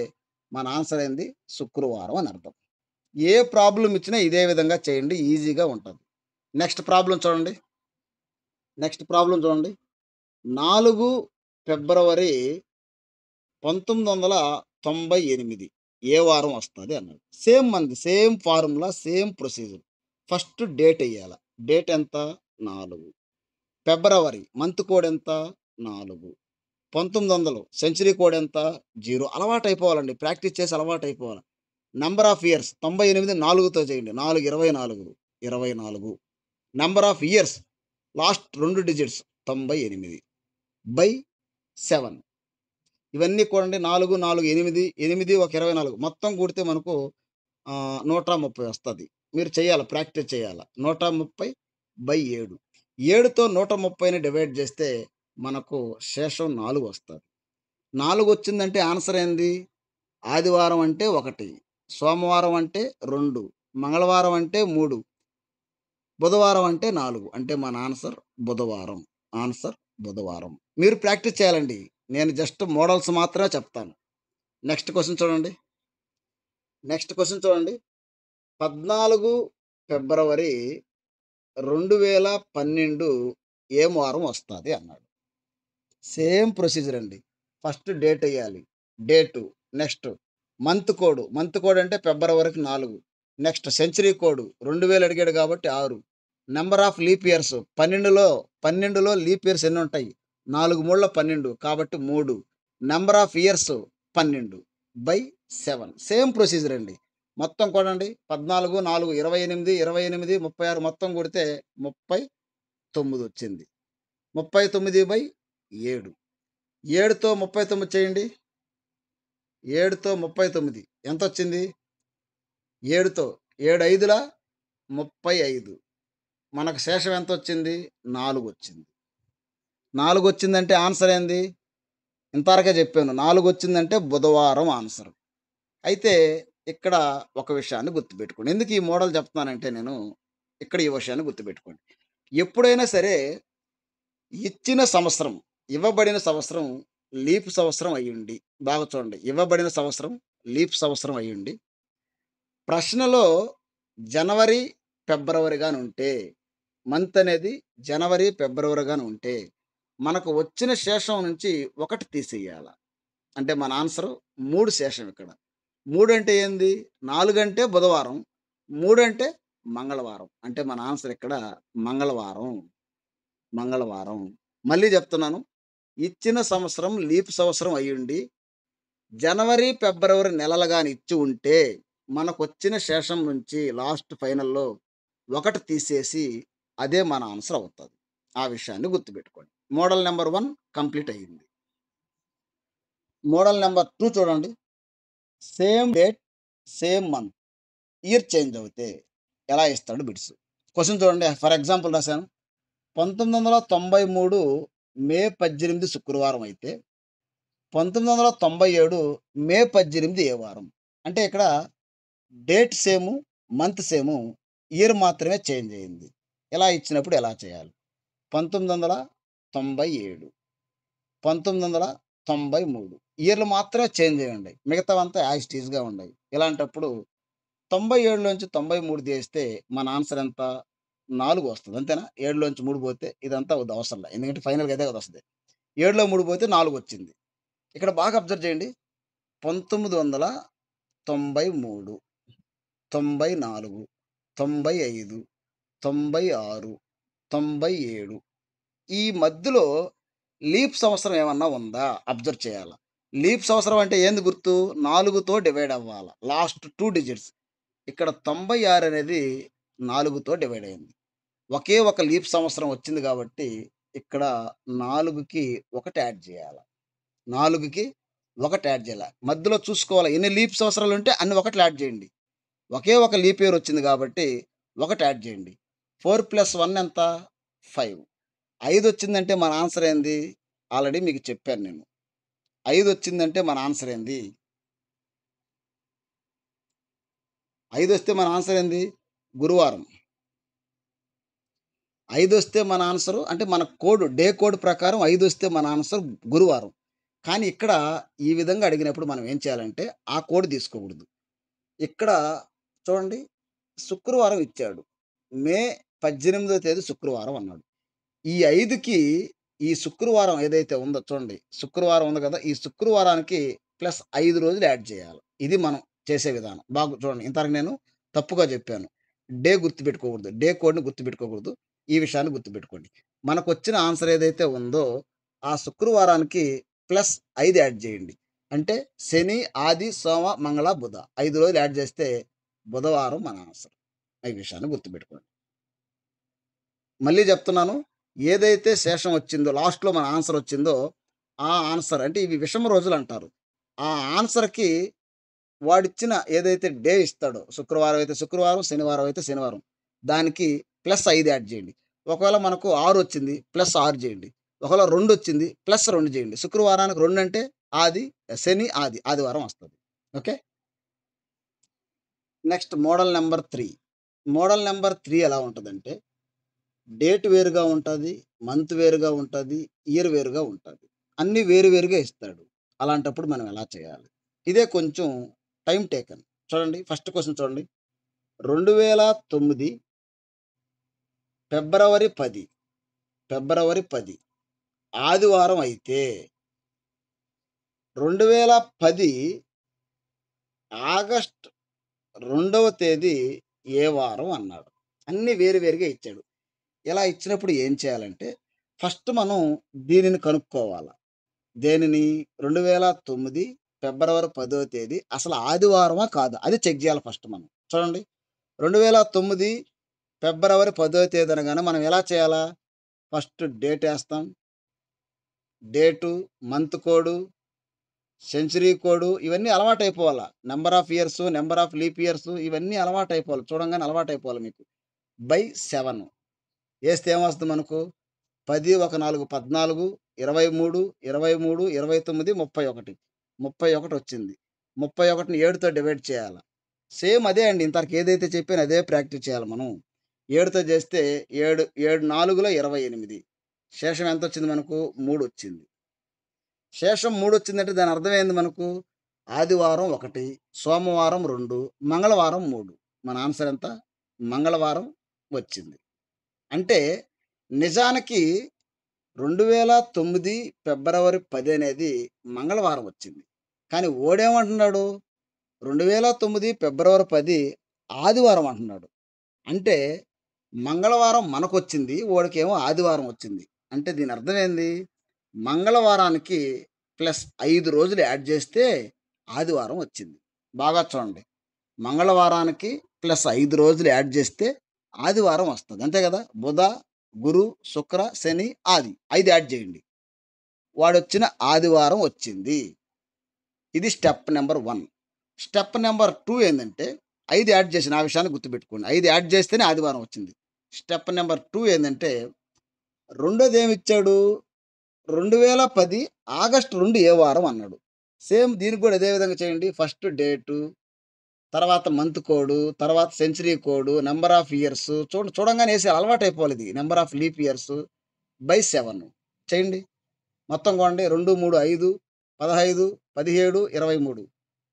మన ఆన్సర్ ఏంది? శుక్రవారం అని అర్థం. ఏ ప్రాబ్లమ్ ఇచ్చినా ఇదే విధంగా చేయండి. ఈజీగా ఉంటది. నెక్స్ట్ ప్రాబ్లమ్ చూడండి. 4 ఫిబ్రవరి 1998 ఏ వారం వస్తది అన్నాడు. సేమ్ మంది, same formula, same procedure. First date ఎయ్యాల. డేట్ ఎంత? 4. ఫిబ్రవరి మంత్ కోడ్ ఎంత? 4. 1900 సెంచరీ కోడ్ ఎంత? 0. అలవాటయిపోవాలండి. ప్రాక్టీస్ చేసి అలవాటయిపోవాలి. నంబర్ ఆఫ్ ఇయర్స్ 98 4తో చేయండి. 4 24. 24. Number of years last 2 digits 98 by 7. ఇవన్నీ కూడండి 4, 4, 8, 8 ఒక 24 మొత్తం కూడితే మనకు 130 వస్తది. మీరు చేయాల. ప్రాక్టీస్ చేయాల. 130/7. 7తో 130ని డివైడ్ చేస్తే మనకు శేషం 4 వస్తది. 4 వచ్చిందంటే ఆన్సర్ ఏంది? ఆదివారం అంటే 1, సోమవారం అంటే 2, మంగళవారం అంటే 3, బుధవారం అంటే 4. అంటే మన ఆన్సర్ బుధవారం. ఆన్సర్ బుధవారం. మీరు ప్రాక్టీస్ చేయాలండి. నేను జస్ట్ మోడల్స్ మాత్రమే చెప్తాను. నెక్స్ట్ క్వెషన్ చూడండి. 14 ఫిబ్రవరి 2012 ఏం వారం వస్తది అన్నాడు. సేమ్ ప్రొసీజర్ అండి. ఫస్ట్ డేట్ ఎయ్యాలి. Date. Next month code. Month code అంటే ఫిబ్రవరికి 4. నెక్స్ట్ సెంచరీ కోడ్ 2000 అడిగాడు కాబట్టి 6. నంబర్ ఆఫ్ లీప్ ఇయర్స్ 12లో లీప్ ఇయర్స్ ఎన్నుంటాయి? 4 మూళ్ళ 12 కాబట్టి 3. Number of years 12/7. Same procedure అండి. మొత్తం కూడండి. 14, 4, 28, 28, 36 మొత్తం కూడితే 39 వచ్చింది. 39/7. 7తో 39 చేయండి. 7తో 39 ఎంతొచ్చింది? 7తో 7 5ల 35. మనకు శేషం ఎంతొచ్చింది? 4 వచ్చింది. 4 వచ్చిందంటే ఆన్సర్ ఏంది? ఇంతవరకే చెప్పాను. 4 వచ్చిందంటే బుధవారం ఆన్సర్. అయితే ఇక్కడ ఒక విషయాన్ని గుర్తుపెట్టుకోండి. ఎందుకు ఈ మోడల్ చెప్తున్నానంటే నేను ఇక్కడ ఈ విషయాన్ని గుర్తుపెట్టుకోండి. ఎప్పుడైనా సరే ఇచ్చిన సంవత్సరం, ఇవ్వబడిన సంవత్సరం లీప్ సంవత్సరం అయ్యుండి, బాగా చూడండి. ఇవ్వబడిన సంవత్సరం లీప్ సంవత్సరం అయ్యుండి, ప్రశ్నలో జనవరి, ఫిబ్రవరి గానుంటే, మంత్ అనేది జనవరి, ఫిబ్రవరి గానుంటే, మనకు వచ్చిన శేషం నుంచి 1 తీసేయాల. అంటే మన ఆన్సరు 3 శేషం ఇక్కడ. 3 అంటే ఏంది? 4 అంటే బుధవారం, 3 అంటే మంగళవారం. అంటే మన ఆన్సర్ ఇక్కడ మంగళవారం. మంగళవారం. మళ్ళీ చెప్తున్నాను. ఇచ్చిన సంవత్సరం లీప్ సంవత్సరం అయ్యుండి, జనవరి, ఫిబ్రవరి నెలలు గాని ఇచ్చి ఉంటే, మనకొచ్చిన శేషం నుంచి లాస్ట్ ఫైనల్‌లో 1 తీసేసి అదే మన ఆన్సర్ అవుతది. ఆ విషయాన్ని గుర్తుపెట్టుకోండి. మోడల్ నంబర్ 1 కంప్లీట్ అయింది. మోడల్ నంబర్ 2 చూడండి. Same date, same month, year change అవుతే ఎలా ఇస్తాడు బిట్స్. క్వెషన్ చూడండి. ఫర్ ఎగ్జాంపుల్ రాశాను. 1993 మే 18 శుక్రవారం అయితే, 1997 మే 18 ఏ వారం? అంటే ఇక్కడ date same, month same, year మాత్రమే చేంజ్ అయింది. ఇలా ఇచ్చినప్పుడు ఎలా చేయాలి? 1997, 1993 ఇయర్‌లు మాత్రమే చేంజ్ అయ్యుండాయి. మిగతావంతా యాజ్ ఇట్ ఈజ్‌గా ఉన్నాయి. ఇలాంటప్పుడు 97లోంచి 93 తీస్తే మన ఆన్సర్ ఎంత? 4 వస్తది. అంతేనా? 7లోంచి 3 పోతే ఇదంతా వద్దు అవసరంలా. ఎందుకంటే ఫైనల్‌గా అదే కదా వస్తది. 7లో 3 పోతే 4 వచ్చింది. ఇక్కడ బాగా అబ్జర్వ్ చేయండి. 1993, 94, 95, 96, 97 ఈ మధ్యలో లీప్ సంవత్సరం ఏమన్నా ఉందా? అబ్జర్వ్ చేయాల. లీప్ సంవత్సరం అంటే ఏంది గుర్తు? 4తో డివైడ్ అవ్వాల. Last 2 digits. ఇక్కడ 96 అనేది 4తో డివైడ్ అయింది. ఒకే ఒక లీప్ సంవత్సరం వచ్చింది కాబట్టి, ఇక్కడ 4కి 1 యాడ్ చేయాల. 4కి 1 యాడ్ చేయాల. మధ్యలో చూసుకోవాలి ఎన్ని లీప్ సంవత్సరాలుంటే అన్ని 1లు యాడ్ చేయండి. ఒకే ఒక లీప్ ఇయర్ వచ్చింది కాబట్టి 1 యాడ్ చేయండి. 4 + 1 ఎంత? 5. 5 వచ్చిందంటే మన ఆన్సర్ ఏంది? ఆల్రెడీ మీకు చెప్పాను నేను. 5 వచ్చిందంటే మన ఆన్సర్ ఏంది? 5 వస్తే మన ఆన్సర్ ఏంది? గురువారం. 5 వస్తే మన ఆన్సరు అంటే మన కోడ్ డే కోడ్ ప్రకారం 5 వస్తే మన ఆన్సర్ గురువారం. కానీ ఇక్కడ ఈ విధంగా అడిగినప్పుడు మనం ఏం చేయాలంటే ఆ కోడ్ తీసుకోకూడదు. ఇక్కడ చూడండి శుక్రవారం ఇచ్చాడు. మే 18వ తేదీ శుక్రవారం అన్నాడు. ఈ 5కి ఈ శుక్రవారం ఏదైతే ఉందో చూడండి. శుక్రవారం ఉంది కదా! ఈ శుక్రవారానికి ప్లస్ 5 రోజులు యాడ్ చేయాలి. ఇది మనం చేసే విధానం. బాగా చూడండి. ఇంతవరకు నేను తప్పుగా చెప్పాను. డే గుర్తుపెట్టుకోకూడదు. డే కోడ్‌ని గుర్తుపెట్టుకోకూడదు. ఈ విషయాన్ని గుర్తుపెట్టుకోండి. మనకొచ్చిన ఆన్సర్ ఏదైతే ఉందో ఆ శుక్రవారానికి ప్లస్ 5 యాడ్ చేయండి. అంటే శని, ఆది, సోమ, మంగళ, బుధ 5 రోజులు యాడ్ చేస్తే బుధవారం మన ఆన్సర్. ఈ విషయాన్ని గుర్తుపెట్టుకోండి. మళ్ళీ చెప్తున్నాను. ఏదైతే శేషం వచ్చిందో లాస్ట్‌లో మన ఆన్సర్ వచ్చిందో, ఆ ఆన్సర్ అంటే ఇవి విషమ రోజులంటారు. ఆ ఆన్సర్‌కి వాడిచ్చిన ఏదైతే డే ఇస్తాడో, శుక్రవారం అయితే శుక్రవారం, శనివారం అయితే శనివారం. దానికి ప్లస్ 5 యాడ్ చేయండి. ఒకవేళ మనకు 6 వచ్చింది, ప్లస్ 6 చేయండి. ఒకవేళ 2 వచ్చింది, ప్లస్ 2 చేయండి. శుక్రవారానికి 2 అంటే ఆది, శని, ఆది, ఆదివారం వస్తది. Okay. Next model number 3. Model number 3 ఎలా ఉంటదంటే డేట్ వేరుగా ఉంటది. మంత్ వేరుగా ఉంటది. ఇయర్ వేరుగా ఉంటది. అన్నీ వేరు వేరుగా ఇస్తాడు. అలాంటప్పుడు మనం ఎలా చేయాలి? ఇదే కొంచెం టైమ్ టేకన్. చూడండి ఫస్ట్ క్వెషన్ చూడండి. 2009 ఫిబ్రవరి 10, ఫిబ్రవరి 10 ఆదివారం అయితే 2010 ఆగస్ట్ 2వ తేదీ ఏ వారం అన్నాడు. అన్నీ వేరు వేరుగా ఇచ్చాడు. ఇలా ఇచ్చినప్పుడు ఏం చేయాలంటే ఫస్ట్ మనం దీనిని కనుక్కోవాల. దేనిని? 2009 ఫిబ్రవరి 10వ తేదీ అసలు ఆదివారమా? కాదా? అది చెక్ జేయాలి ఫస్ట్ మనం. చూడండి 2009 ఫిబ్రవరి 10వ తేదీ అనగానే మనం ఎలా చేయాలా? ఫస్ట్ డేటేస్తాం. Date, month code, century code ఇవన్నీ అలవాటయిపోవాల. Number of years, number of leap years ఇవన్నీ అలవాటయిపోవాలి. చూడంగానే అలవాటయిపోవాలి మీకు. బై 7 ఏస్తే ఏమొస్తది మనకు? 10, 1, 4, 14, 23, 23, 29, 31. 31 వచ్చింది. 31ని 7తో డివైడ్ చేయాల. సేమ్ అదే అండి. ఇంతవరకు ఏదైతే చెప్పానో అదే ప్రాక్టీస్ చేయాలి మనం. 7తో చేస్తే 7, 7 4లో 28. శేషం ఎంతొచ్చింది మనకు? 3 వచ్చింది. శేషం 3 వచ్చిందంటే దాని అర్థం ఏంది మనకు? ఆదివారం 1, సోమవారం 2, మంగళవారం 3. మన ఆన్సర్ ఎంత? మంగళవారం వచ్చింది. అంటే నిజానికి 2009 ఫిబ్రవరి 10 అనేది మంగళవారం వచ్చింది. కానీ ఓడేమంటున్నాడు? 2009 ఫిబ్రవరి 10 ఆదివారం అంటున్నాడు. అంటే మంగళవారం మనకొచ్చింది. ఓడికేమో ఆదివారం వచ్చింది. అంటే దీని అర్థం ఏంది? మంగళవారానికి ప్లస్ 5 రోజులు యాడ్ చేస్తే ఆదివారం వచ్చింది. బాగా చూడండి. మంగళవారానికి ప్లస్ 5 రోజులు యాడ్ చేస్తే ఆదివారం వస్తది. అంతే కదా! బుధ, గురు, శుక్ర, శని, ఆది 5 యాడ్ చేయండి. వాడొచ్చిన ఆదివారం వచ్చింది. ఇది స్టెప్ నంబర్ 1. స్టెప్ నంబర్ 2 ఏందంటే 5 యాడ్ చేసిన ఆ విషయాన్ని గుర్తుపెట్టుకోండి. 5 యాడ్ చేస్తేనే ఆదివారం వచ్చింది. స్టెప్ నంబర్ 2 ఏందంటే రెండోదేమిచ్చాడు? 2010 ఆగస్టు 2 ఏ వారం అన్నాడు. సేమ్ దీనికి గూడా అదే విధంగా చేయండి. ఫస్ట్ డేటు, తర్వాత మంత్ కోడు, తర్వాత century code, number of years చూడంగానే ఏసేయాలి. అలవాటయిపోవాలిది. Number of leap years by 7 చేయండి. మొత్తం గూడండి 2, 3, 5, 15, 17, 23.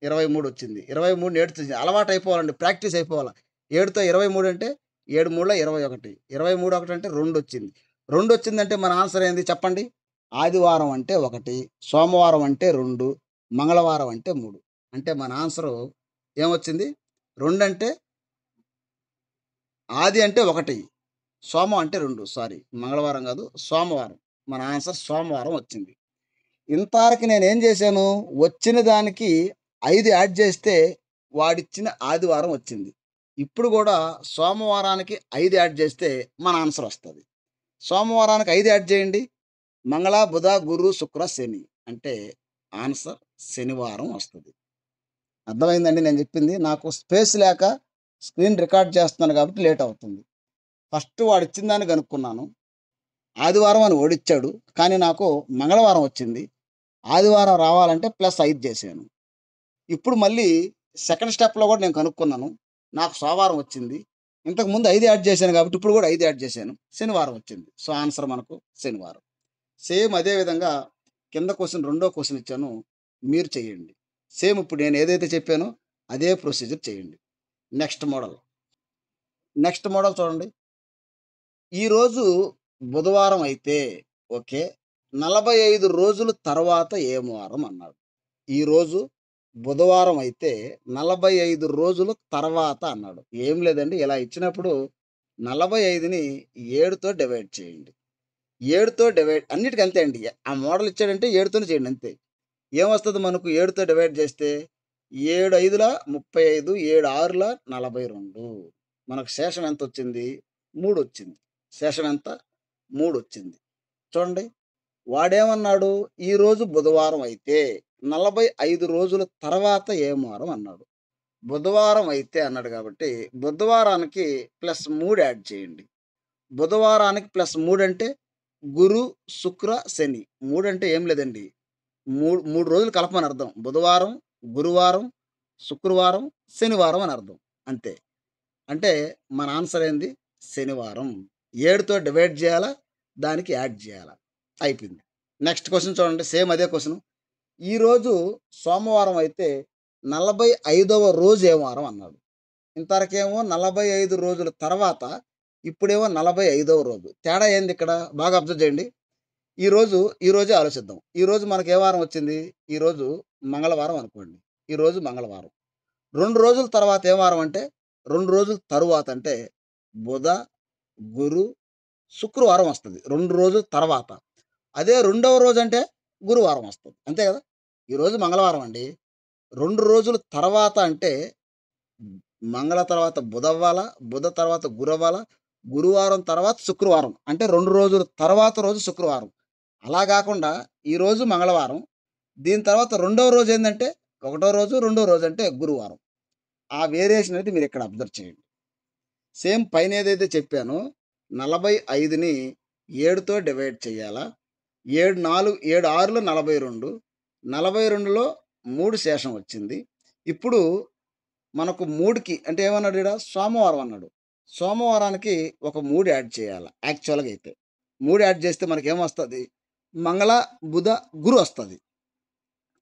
23 వచ్చింది. 23ని 7తో అలవాటయిపోవాలండి. ప్రాక్టీస్ అయిపోవాల. 7తో 23 అంటే 7 మూడుల 21. 23 ఒకటంటే 2 వచ్చింది. 2 వచ్చిందంటే మన ఆన్సర్ ఏంది చెప్పండి? ఆదివారం అంటే 1, సోమవారం అంటే 2, మంగళవారం అంటే 3. అంటే మన ఆన్సరు ఏమొచ్చింది? 2 అంటే ఆది అంటే 1, సోమం అంటే 2 సారీ మంగళవారం గాదు సోమవారం. మన ఆన్సర్ సోమవారం వచ్చింది. ఇంతవరకు నేనేం జేశాను? వచ్చిన దానికి 5 యాడ్ చేస్తే వాడిచ్చిన ఆదివారం వచ్చింది. ఇప్పుడు గూడా సోమవారానికి 5 యాడ్ చేస్తే మన ఆన్సర్ వస్తది. సోమవారానికి 5 యాడ్ చేయండి. మంగళ, బుధ, గురు, శుక్ర, శని. అంటే ఆన్సర్ శనివారం వస్తది. అర్థమైందండి నేను జెప్పింది? నాకు స్పేస్ లేక స్క్రీన్ రికార్డ్ చేస్తున్నాను కాబట్టి లేట్ అవుతుంది. ఫస్ట్ వాడిచ్చిన దాన్ని గనుక్కున్నాను. ఆదివారం అని ఓడిచ్చాడు. కానీ నాకు మంగళవారం వచ్చింది. ఆదివారం రావాలంటే +5 చేశాను. ఇప్పుడు మళ్ళీ సెకండ్ స్టెప్‌లో గూడా నేను కనుక్కున్నాను. నాకు సోమవారం వచ్చింది. ఇంతకుముందు 5 యాడ్ చేశాను కాబట్టి ఇప్పుడు గూడా 5 యాడ్ చేశాను. శనివారం వచ్చింది. సో, ఆన్సర్ మనకు శనివారం. సేమ్ అదే విధంగా కింద క్వెషన్ రెండో క్వెషన్ ఇచ్చాను. మీరు చేయండి. సేమ్ ఇప్పుడు నేను ఏదైతే చెప్పానో అదే ప్రొసీజర్ చేయండి. Next model. నెక్స్ట్ మోడల్ చూడండి. ఈరోజు బుధవారం అయితే ఓకే. 45 రోజుల తర్వాత ఏం వారం అన్నాడు. ఈరోజు బుధవారం అయితే 45 రోజుల తర్వాత అన్నాడు. ఏం లేదండి ఇలా ఇచ్చినప్పుడు 45ని 7తో డివైడ్ చేయండి. 7తో డివైడ్ అన్నిటికి అంతే అండి. ఆ మోడల్ ఇచ్చాడంటే 7తోనే చేయండి అంతే. ఏమొస్తది మనకు 7తో డివైడ్ చేస్తే 7 5ల 35, 7 6ల 42. మనకు శేషం ఎంతొచ్చింది? 3 వచ్చింది. శేషం ఎంత? 3 వచ్చింది. చూడండి. వాడేమన్నాడు? ఈరోజు బుధవారం అయితే 45 రోజుల తర్వాత ఏం వారం అన్నాడు. బుధవారం అయితే అన్నాడు కాబట్టి బుధవారానికి +3 యాడ్ చేయండి. బుధవారానికి +3 అంటే గురు, శుక్ర, శని. 3 అంటే ఏం లేదండి. 3 రోజులు కలపమని అర్థం. బుధవారం, గురువారం, శుక్రవారం, శనివారం అని అర్థం. అంతే. అంటే మన ఆన్సర్ ఏంది? శనివారం. 7తో డివైడ్ చేయాలా, దానికి యాడ్ చేయాలా. అయిపోయింది. నెక్స్ట్ క్వెషన్ చూడండి. సేమ్ అదే క్వెషను. ఈరోజు సోమవారం అయితే 45వ రోజు ఏ వారం అన్నాడు. ఇంతవరకేమో 45 రోజుల తర్వాత ఇప్పుడేమో 45వ రోజు. తేడా ఏంది ఇక్కడ? బాగా అబ్జర్వ్ చేయండి. ఈరోజే ఆలోచిద్దాం. ఈరోజు మనకి ఏ వారం వచ్చింది? ఈరోజు మంగళవారం అనుకోండి. ఈరోజు మంగళవారం. 2 రోజుల తర్వాత ఏ వారం అంటే 2 రోజుల తరువాత అంటే బుధ, గురు, శుక్రవారం వస్తది. 2 రోజుల తర్వాత. అదే రెండవ రోజంటే గురువారం వస్తది. అంతే గదా! ఈరోజు మంగళవారం అండి. 2 రోజుల తర్వాత అంటే మంగళ తర్వాత బుధవ్వాలా, బుధ తర్వాత గురవ్వాలా, గురువారం తర్వాత శుక్రవారం. అంటే 2 రోజుల తర్వాత రోజు శుక్రవారం. అలా గాకుండా ఈరోజు మంగళవారం. దీని తర్వాత రెండవ రోజేందంటే ఒకటో రోజు, రెండో రోజు అంటే గురువారం. ఆ వేరియేషన్ అనేది మీరిక్కడ అబ్జర్వ్ చేయండి. సేమ్ పైనేదైతే చెప్పానో 45ని 7తో డివైడ్ చేయాలా? 7 6లు 42. 42లో 3 శేషం వచ్చింది. ఇప్పుడు మనకు 3కి అంటే ఏమన్నాడు ఈడ? సోమవారం అన్నాడు. సోమవారానికి ఒక 3 యాడ్ చేయాల యాక్చువల్‌గా అయితే. 3 యాడ్ చేస్తే మనకేమొస్తది? మంగళ, బుధ, గురు వస్తది.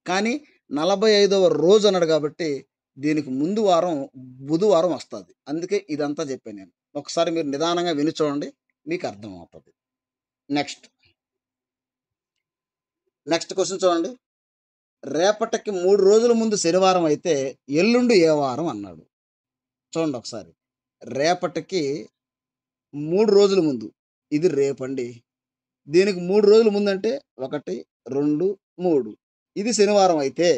కానీ 45వ రోజు అన్నాడు కాబట్టి దీనికి ముందు వారం బుధవారం వస్తది. అందుకే ఇదంతా చెప్పాను నేను. ఒకసారి మీరు నిదానంగా విని చూడండి. మీకు అర్థమవుతది. నెక్స్ట్. నెక్స్ట్ క్వెషన్ చూడండి. రేపటికి 3 రోజుల ముందు శనివారం అయితే ఎల్లుండి ఏ వారం అన్నాడు. చూడండి ఒకసారి. రేపటికి 3 రోజుల ముందు. ఇది రేపండి. దీనికి 3 రోజుల ముందంటే 1, 2, 3. ఇది శనివారం అయితే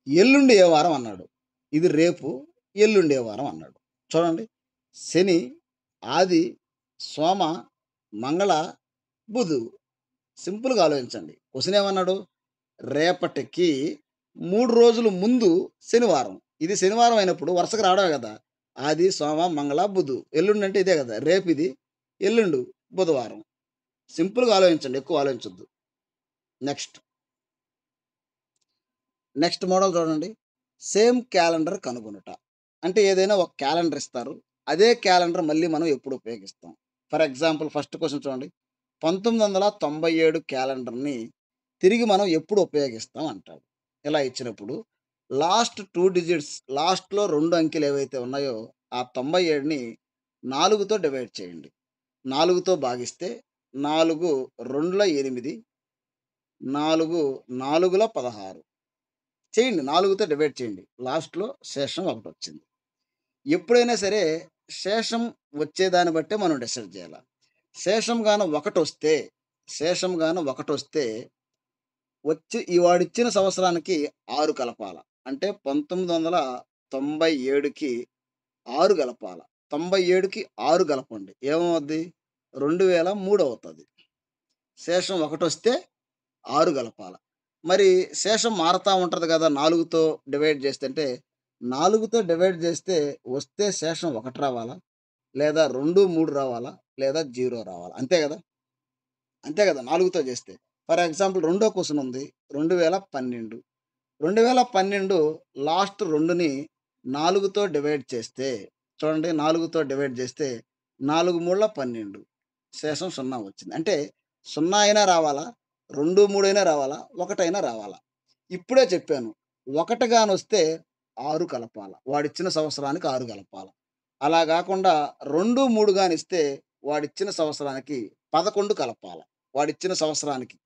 ఎల్లుండి ఏ వారం అన్నాడు. ఇది రేపు, ఎల్లుండి ఏ వారం అన్నాడు. చూడండి. శని, ఆది, సోమ, మంగళ, బుధు. సింపుల్‌గా ఆలోచించండి. క్వెషన్ ఏమన్నాడు? రేపటికి 3 రోజులు ముందు శనివారం. ఇది శనివారం అయినప్పుడు వరుసగా రావడమే గదా! ఆది, సోమ, మంగళ, బుధు. ఎల్లుండి అంటే ఇదే గదా! రేపిది, ఎల్లుండు బుధవారం. సింపుల్‌గా ఆలోచించండి. ఎక్కువ ఆలోచించొద్దు. నెక్స్ట్, నెక్స్ట్ మోడల్ చూడండి. సేమ్ క్యాలెండర్ కనుగొనుట. అంటే ఏదైనా ఒక క్యాలెండర్ ఇస్తారు. అదే క్యాలెండర్ మళ్ళీ మనం ఎప్పుడు ఉపయోగిస్తాం? ఫర్ ఎగ్జాంపుల్ ఫస్ట్ క్వెషన్ చూడండి. 1997 క్యాలెండర్‌ని తిరిగి మనం ఎప్పుడు ఉపయోగిస్తాం అంటాడు. ఇలా ఇచ్చినప్పుడు లాస్ట్ 2 డిజిట్స్ లాస్ట్‌లో 2 అంకెలు ఏవైతే ఉన్నాయో ఆ 97ని 4తో డివైడ్ చేయండి. 4తో భాగిస్తే 4 రెండుల 8, 4 నాలుగుల 16 చేయండి. 4తో డివైడ్ చేయండి. లాస్ట్‌లో శేషం ఒకటొచ్చింది. ఎప్పుడైనా సరే శేషం వచ్చేదాన్ని బట్టే మనం డిసైడ్ చేయాల. శేషం గాన ఒకటొస్తే, శేషం గాన ఒకటొస్తే వచ్చి ఈ వాడిచ్చిన సంవత్సరానికి 6 కలపాల. అంటే 1997కి 6 గలపాల. 97కి 6 గలపండి. ఏమవుద్ది? 2003 అవుతది. శేషం ఒకటొస్తే 6 గలపాల. మరి శేషం మారతా ఉంటది గదా! 4తో డివైడ్ చేస్తే. అంటే 4తో డివైడ్ చేస్తే వస్తే శేషం 1 రావాలా? లేదా 2, 3 రావాలా? లేదా 0 రావాలా? అంతే గదా! అంతే గదా! 4తో చేస్తే. ఫర్ ఎగ్జాంపుల్ రెండో క్వెషన్ ఉంది. 2012. 2012 లాస్ట్ 2ని 4తో డివైడ్ చేస్తే చూడండి 4తో డివైడ్ చేస్తే 4 మూడుల 12 శేషం 0 వచ్చింది. అంటే 0 అయినా రావాలా? 2, 3 అయినా రావాలా? 1 అయినా రావాలా? ఇప్పుడే చెప్పాను. 1 గానొస్తే 6 కలపాల. వాడిచ్చిన సంవత్సరానికి 6 కలపాల. అలా గాకుండా 2, 3 గానిస్తే వాడిచ్చిన సంవత్సరానికి 11 కలపాల. వాడిచ్చిన సంవత్సరానికి.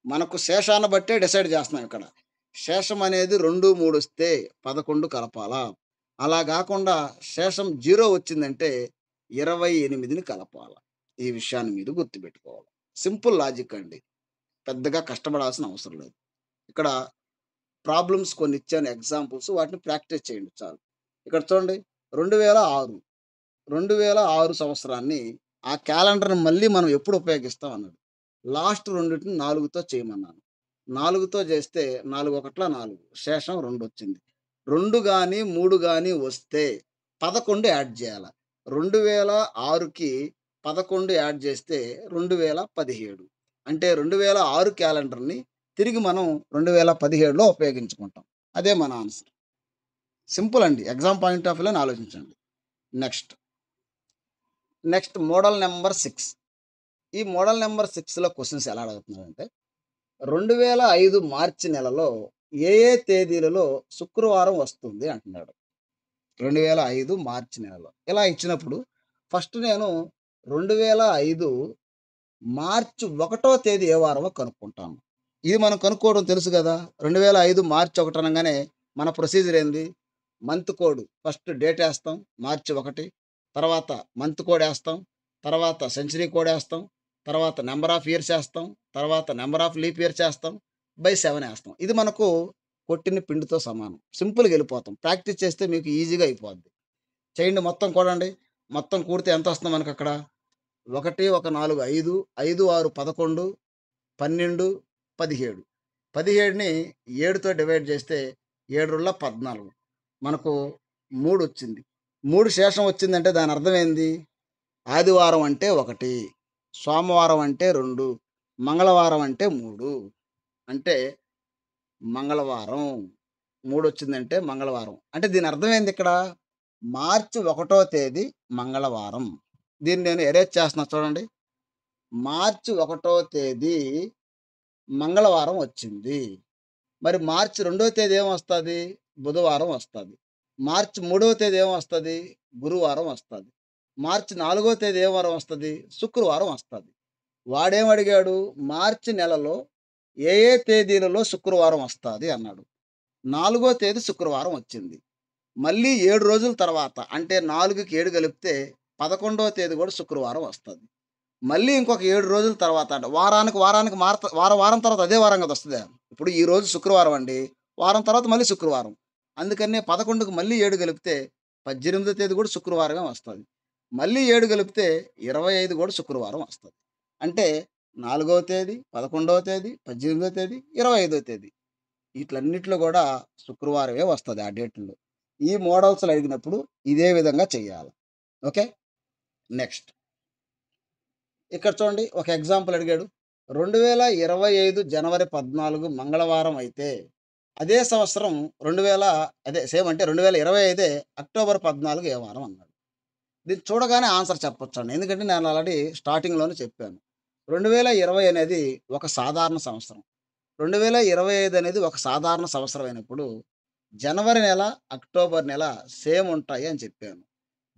మనకు శేషాన్ని బట్టే డిసైడ్ చేస్తున్నాం ఇక్కడ. శేషం అనేది 2, 3 వస్తే 11 కలపాలా? అలా గాకుండా శేషం 0 వచ్చిందంటే 28ని కలపాల. ఈ విషయాన్ని మీరు గుర్తుపెట్టుకోవాలి. సింపుల్ లాజిక్ అండి. పెద్దగా కష్టపడాల్సిన అవసరం లేదు. ఇక్కడ ప్రాబ్లమ్స్ కొన్ని ఇచ్చాను ఎగ్జాంపుల్స్ వాటిని ప్రాక్టీస్ చేయండి చాలు. ఇక్కడ చూడండి 2006, 2006 సంవత్సరాన్ని ఆ క్యాలెండర్‌ని మళ్ళీ మనం ఎప్పుడు ఉపయోగిస్తాం అన్నాడు. లాస్ట్ రెండిటిని 4తో చేయమన్నాను. 4తో చేస్తే 4 ఒకట్ల 4 శేషం 2 వచ్చింది. 2 గాని, 3 గాని వస్తే 11 యాడ్ చేయాల. 2006కి 11 యాడ్ చేస్తే 2017. అంటే 2006 క్యాలెండర్‌ని తిరిగి మనం 2017లో ఉపయోగించుకుంటాం. అదే మన ఆన్సర్. సింపుల్ అండి. ఎగ్జామ్ పాయింట్ ఆఫ్ వ్యూలోని ఆలోచించండి. Next, next model number 6. ఈ మోడల్ నంబర్ 6లో క్వెషన్స్ ఎలా అడుగుతున్నారంటే 2005 మార్చి నెలలో ఏ ఏ తేదీలలో శుక్రవారం వస్తుంది అంటున్నాడు. 2005 మార్చి నెలలో. ఇలా ఇచ్చినప్పుడు ఫస్ట్ నేను 2005 మార్చి 1 తేదీ ఏ వారమో కనుక్కుంటాను. ఇది మనం కనుక్కోవడం తెలుసు గదా! 2005 మార్చి 1 అనంగానే మన ప్రొసీజర్ ఏంది? మంత్ కోడ్ ఫస్ట్ డేట్ ఏస్తాం మార్చి 1. తర్వాత మంత్ కోడ్ ఏస్తాం. తర్వాత సెంచరీ కోడ్ ఏస్తాం. తర్వాత నంబర్ ఆఫ్ ఇయర్స్ ఏస్తాం. తర్వాత నంబర్ ఆఫ్ లీప్ ఇయర్స్ ఏస్తాం. బై 7 ఏస్తాం. ఇది మనకు కొట్టిన పిండితో సమానం. సింపుల్‌గా ఎళ్ళిపోతాం. ప్రాక్టీస్ చేస్తే మీకు ఈజీగా అయిపోద్ది. చేయండి మొత్తం కూడండి. మొత్తం కూడితే ఎంతొస్తుంది మనకక్కడ? 1, 1, 4, 5, 5, 6, 11, 12, 17. 17ని 7తో డివైడ్ చేస్తే 7 14. మనకు 3 వచ్చింది. 3 శేషం వచ్చిందంటే దాని అర్థం ఏంది? ఆదివారం అంటే 1, సోమవారం అంటే 2, మంగళవారం అంటే 3. అంటే మంగళవారం 3 వచ్చిందంటే మంగళవారం. అంటే దీని అర్థం ఏంది ఇక్కడ? మార్చి 1 తేదీ మంగళవారం. దీన్ని నేను ఎరేజ్ చేస్తున్నా చూడండి. మార్చి 1 తేదీ మంగళవారం వచ్చింది. మరి మార్చి 2 తేదీ ఏమొస్తది? బుధవారం వస్తది. మార్చి 3 తేదీ ఏమొస్తది? గురువారం వస్తది. మార్చి 4 తేదీ ఏ వారం వస్తది? శుక్రవారం వస్తది. వాడేమడిగాడు? మార్చి నెలలో ఏ ఏ తేదీలలో శుక్రవారం వస్తాది అన్నాడు. 4 తేదీ శుక్రవారం వచ్చింది. మళ్ళీ 7 రోజుల తర్వాత అంటే 4కి 7 కలిపితే 11 తేదీ కూడా శుక్రవారం వస్తది. మళ్ళీ ఇంకొక 7 రోజుల తర్వాత అంట. వారానికి వారం తర్వాత అదే వారం కదా వస్తది. ఇప్పుడు ఈరోజు శుక్రవారం అండి. వారం తర్వాత మళ్ళీ శుక్రవారం. అందుకనే 11కి మళ్ళీ 7 కలిపితే 18 తేదీ కూడా శుక్రవారమే వస్తది. మళ్ళీ 7 కలిపితే 25 కూడా శుక్రవారం వస్తది. అంటే 4వ తేదీ, 11వ తేదీ, 18వ తేదీ, 25వ తేదీ. ఈట్లన్నిట్లో కూడా శుక్రవారమే వస్తది ఆ డేట్‌ల్లో. ఈ మోడల్స్‌లో అడిగినప్పుడు ఇదే విధంగా చేయాలి. ఓకే. నెక్స్ట్ ఇక్కడ చూడండి ఒక ఎగ్జాంపుల్ అడిగాడు. 2025 జనవరి 14 మంగళవారం అయితే, అదే సంవత్సరం 2000 అదే సేమ్ అంటే 2025 అక్టోబర్ 14 ఏ వారం అన్నాడు. దీన్ని చూడగానే ఆన్సర్ చెప్పొచ్చండి. ఎందుకంటే నేను ఆల్రెడీ స్టార్టింగ్‌లోనే చెప్పాను. 2020 అనేది ఒక సాధారణ సంవత్సరం. 2025 అనేది ఒక సాధారణ సంవత్సరం అయినప్పుడు, జనవరి నెల, అక్టోబర్ నెల సేమ్ ఉంటాయి అని చెప్పాను.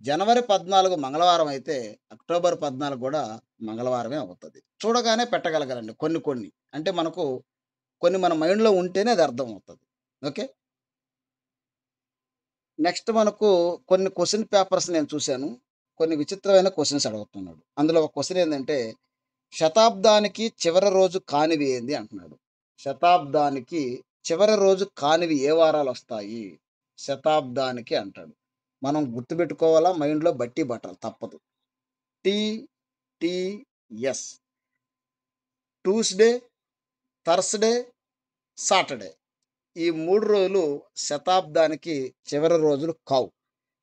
జనవరి 14 మంగళవారం అయితే, అక్టోబర్ 14 గూడా మంగళవారమే అవుతది. చూడగానే పెట్టగలగాలండి కొన్ని కొన్ని. అంటే మనకు కొన్ని మన మైండ్‌లో ఉంటేనే అది అర్థమవుతది. ఓకే. నెక్స్ట్ మనకు కొన్ని క్వెషన్ పేపర్స్ నేను చూసాను. కొన్ని విచిత్రమైన క్వెషన్స్ అడుగుతున్నాడు. అందులో ఒక క్వెషన్ ఏందంటే, శతాబ్దానికి చివరి రోజు కానివి ఏంది అంటున్నాడు. శతాబ్దానికి చివరి రోజు కానివి ఏ వారాలొస్తాయి? శతాబ్దానికి అంటాడు. మనం గుర్తుపెట్టుకోవాలా మైండ్‌లో బట్టి బట్టాలి తప్పదు. T, T, S. Tuesday, Thursday, Saturday. ఈ 3 రోజులు శతాబ్దానికి చివరి రోజులు కావు.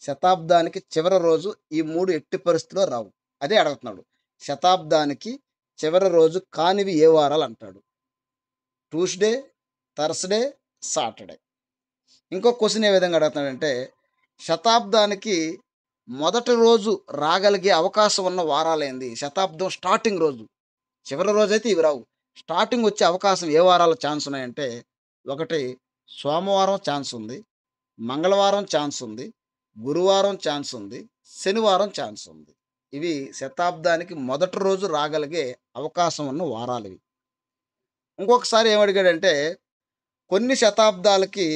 శతాబ్దానికి చివరి రోజు ఈ 3 ఎట్టి పరిస్థితిలో రావు. అదే అడుగుతున్నాడు. శతాబ్దానికి చివరి రోజు కానివి ఏ వారాలంటాడు. Tuesday, Thursday, Saturday. ఇంకో క్వెషన్ ఏ విధంగా అడుగుతున్నాడంటే, శతాబ్దానికి మొదటి రోజు రాగలిగే అవకాశం ఉన్న వారాలేంది? శతాబ్దం స్టార్టింగ్ రోజు. చివరి రోజైతే ఇవి రావు. స్టార్టింగ్ వచ్చే అవకాశం ఏ వారాల్లో ఛాన్స్ ఉన్నాయంటే, ఒకటి సోమవారం ఛాన్స్ ఉంది. మంగళవారం ఛాన్స్ ఉంది. గురువారం ఛాన్స్ ఉంది. శనివారం ఛాన్స్ ఉంది. ఇవి శతాబ్దానికి మొదటి రోజు రాగలిగే అవకాశం ఉన్న వారాలివి. ఇంకొకసారి ఏమడిగాడంటే, కొన్ని శతాబ్దాలకి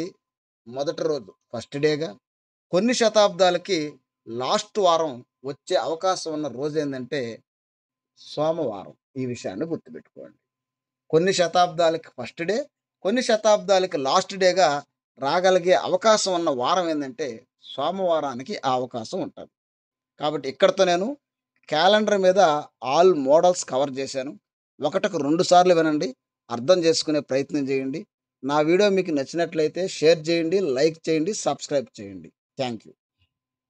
మొదటి రోజు ఫస్ట్ డేగా, కొన్ని శతాబ్దాలకి లాస్ట్ వారం వచ్చే అవకాశం ఉన్న రోజేందంటే సోమవారం. ఈ విషయాన్ని గుర్తుపెట్టుకోండి. కొన్ని శతాబ్దాలకి ఫస్ట్ డే, కొన్ని శతాబ్దాలకి లాస్ట్ డేగా రాగలిగే అవకాశం ఉన్న వారం ఏందంటే సోమవారానికి ఆ అవకాశం ఉంటది. కాబట్టి ఇక్కడితో నేను క్యాలెండర్ మీద ఆల్ మోడల్స్ కవర్ చేశాను. ఒకటికి 2 సార్లు వినండి. అర్థం చేసుకునే ప్రయత్నం చేయండి. నా వీడియో మీకు నచ్చినట్లయితే షేర్ చేయండి, లైక్ చేయండి, సబ్స్క్రైబ్ చేయండి. Thank you.